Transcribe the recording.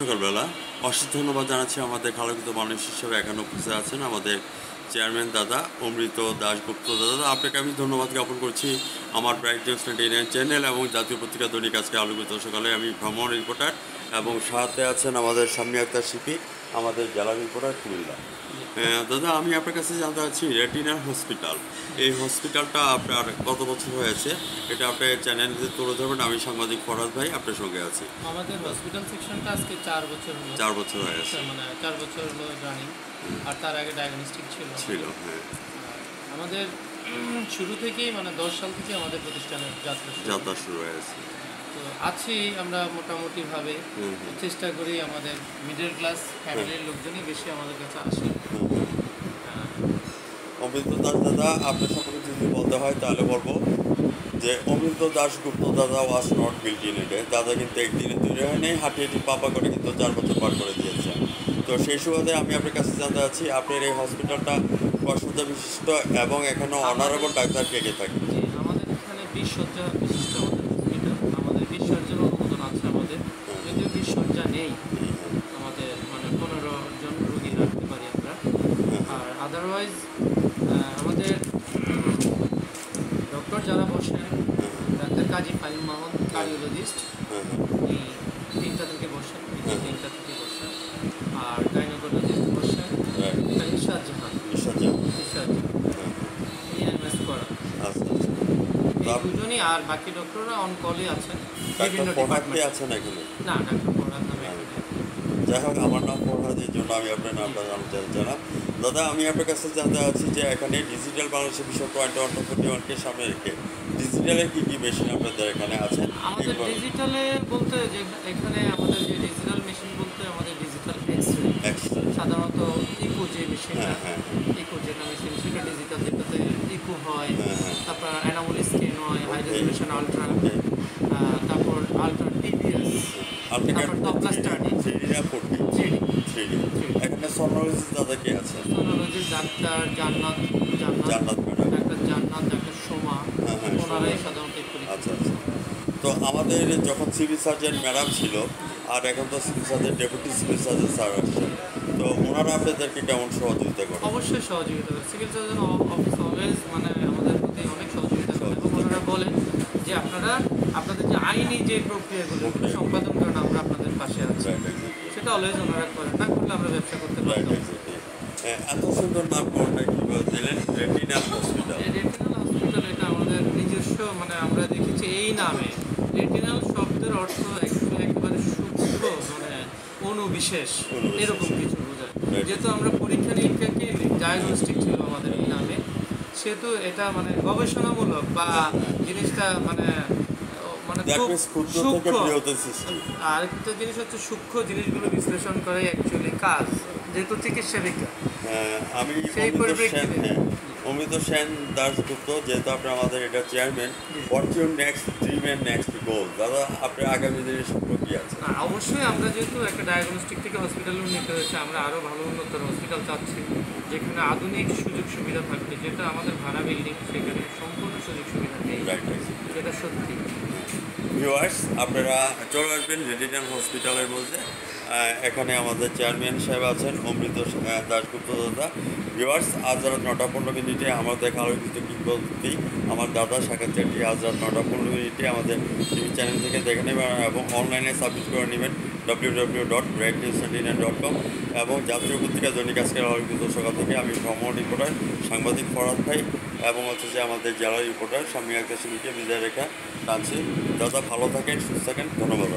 সকালবেলা অশেষ ধন্যবাদ জানাচ্ছি আমাদের আলোকিত মানুষ হিসেবে এখানে উপস্থিত আছেন আমাদের চেয়ারম্যান দাদা অমৃত দাশগুপ্ত দাদা। আপনাকে আমি ধন্যবাদ জ্ঞাপন করছি আমার ব্রাইট নিউজ 29 চ্যানেল এবং জাতীয় পত্রিকা দৈনিক আজকে আলোকিত সকালে আমি ভ্রমণ রিপোর্টার এবং সাথে আছেন আমাদের শাম্মী আক্তার শিপি আমাদের জেলা রিপোর্টার কুমিল্লা। দাদা আমি আপনার কাছে জানতে চাচ্ছি রেটিনাল হসপিটাল, এই হসপিটালটা আপনার কত বছর হয়েছে এটা আপনার চ্যানেলে তুলে ধরবেন। আমি সাংবাদিক ফরাজ ভাই আপনার সঙ্গে আছি। আমাদের হসপিটাল সেকশনটা আজকে 4 বছর হলো। 4 বছর হয়েছে, মানে 4 বছর হলো রানিং। আর তার আগে ডায়াগনস্টিক ছিল। হ্যাঁ। আমাদের শুরু থেকেই মানে 10 সাল থেকে আমাদের প্রতিষ্ঠানের যাত্রা শুরু হয়েছে। তো আছি আমরা মোটামুটিভাবে চেষ্টা করি আমাদের মিডল ক্লাস ফ্যামিলির লোকজনই বেশি আমাদের কাছে আসে। অমৃত দাস দাদা আপনার সম্পর্কে যদি বলতে হয় তাহলে বলবো যে অমৃত দাশগুপ্ত দাদা was not built in a day. দাদা কিন্তু একদিনে তৈরি হয়নি, হাঁটিয়ে পাপা করে কিন্তু 4 বছর পার করে দিয়েছে। তো সেই সুবাদে আমি আপনার কাছে জানতে চাচ্ছি আপনার এই হসপিটালটা কয়শয্যা বিশিষ্ট এবং এখানে অনারেবল ডাক্তার কে কে থাকে? আমাদের এখানে 20 শয্যা বিশিষ্ট আমাদের হসপিটাল। আমাদের 20 শয্যার অনুমোদন আছে আমাদের, যদিও 20 শয্যা নেই আমাদের, মানে 15 জন রোগী রাখতে পারি আমরা। আর আদারওয়াইজ আমাদের ডক্টর যারা বসেন, ডাক্তার কাজী ফাইল মাহমুদ কার্ডিওলজিস্ট, এই 3টা থেকে বসেন, 3টা থেকে বসেন। আর গাইনোকোলজিস্ট বসেন ইরশাদ জাহান, EMS করা এই দুজনই। আর বাকি ডক্টররা অন কলে আছেন বিভিন্ন ডিপার্টমেন্টে আছেন এখানে। না, ডাক্তার পড়ার নামে যাই হোক, আমার নাম ফরহাদের জন্য আমি আপনার নামটা জানতে চাইলাম। দাদা আমি আপনার কাছে জানতে চাচ্ছি যে এখানে ডিজিটাল বাংলাদেশের বিষয় 21কে সামনে রেখে ডিজিটালের কী কী মেশিন আপনাদের এখানে আছে? আমাদের ডিজিটালে বলতে যে এখানে আমাদের যে ডিজিটাল মেশিন বলতে আমাদের ডিজিটাল এক্সরে, সাধারণত ইকো যে মেশিনটা, ইকো যেটা মেশিন সেটা ডিজিটাল, যেটাতে ইকো হয়, তারপর অ্যানামলি স্ক্যান হয়, হাই রেজলিউশন আলট্রা, তারপর আলট্রা টিপিএস, তারপর ডপলার স্টাডি, 3D। এখানে সোনোলজিস্ট দাদা কে আছে? সোনোলজিস্ট ডাক্তার জান্নাত ম্যাডাম, ডাক্তার জান্নাত, ডাক্তার সোমা, ওনারাই সাধারণত একটু। আচ্ছা। তো আমাদের যখন সিভিল সার্জন ম্যাডাম ছিল আর এখন তো civil surgeon deputy civil surgeon sir আসছেন, তো ওনারা আপনাদেরকে কেমন সহযোগিতা করে? অবশ্যই সহযোগিতা করে। সিভিল সার্জন অফিস অলওয়েজ মানে আমাদের প্রতি অনেক সহযোগিতা করে এবং ওনারা বলেন যে আপনাদের যে আইনি যে প্রক্রিয়াগুলো সম্পাদন করেন আমরা আপনাদের পাশে আছি, সেটা অলওয়েজ ওনারা করেন। না করলে আমরা ব্যবসা করতে পারতাম। এত সুন্দর নাম কোনটা কীভাবে দিলেন? Retinal hospital. রেটিনাল হসপিটাল এটা আমাদের নিজস্ব, মানে আমরা দেখেছি এই নামে রেটিনাল শব্দের অর্থ একেবারে সূক্ষ্ম, মানে অনুবিশেষ এরকম কিছু বোঝায়। যেহেতু আমরা পরীক্ষা নিরীক্ষাকে ডায়াগনস্টিক ছিল আমাদের এই নামে, সেহেতু এটা মানে গবেষণামূলক বা জিনিসটা মানে খুব সূক্ষ্ম। আর একটা জিনিস হচ্ছে সূক্ষ্ম জিনিসগুলো বিশ্লেষণ করে অ্যাকচুয়ালি কাজ, যেহেতু চিকিৎসা বিজ্ঞান। আমি সেই পরিপ্রেক্ষিতে অমৃত সেন দাশগুপ্ত, যেহেতু আপনি আমাদের এটা chairman, what's your next dream and next গোল? দাদা আপনার আগামী দিনের স্বপ্ন কী আছে? অবশ্যই আমরা যেহেতু একটা ডায়াগনস্টিক থেকে হসপিটাল উন্নীত হয়েছে, আমরা আরও ভালো উন্নতর হসপিটাল চাচ্ছি, যেখানে আধুনিক সুযোগ সুবিধা থাকবে। যেটা আমাদের ভাড়া বিল্ডিং, সেখানে সম্পূর্ণ সুযোগ সুবিধা নেই, যেটা সত্যি। ভিউয়ার্স আপনারা চলে আসবেন রেটিনাল হসপিটালের মধ্যে। এখানে আমাদের চেয়ারম্যান সাহেব আছেন অমৃত দাশগুপ্ত দাদা। ভিউয়ার্স আজ রাত 9টা 15 মিনিটে আমাদের আলোকিত কিংবদন্তি আমার দাদা সাক্ষাৎ চারটি আজ রাত 9টা 15 মিনিটে আমাদের টিভি চ্যানেল থেকে দেখে নেবেন এবং অনলাইনে সাবমিট করে নেবেন www.brightnews29.com এবং জাতীয় পত্রিকা দৈনিক আজকের আলোকিত সকাল থেকে আমি ভ্রমণ রিপোর্টার সাংবাদিক ফরাদ ভাই এবং হচ্ছে যে আমাদের জেলা রিপোর্টার শাম্মী আক্তার শিবিকে বিদায় রেখা টানছি। দাদা ভালো থাকেন, সুস্থ থাকেন, ধন্যবাদ।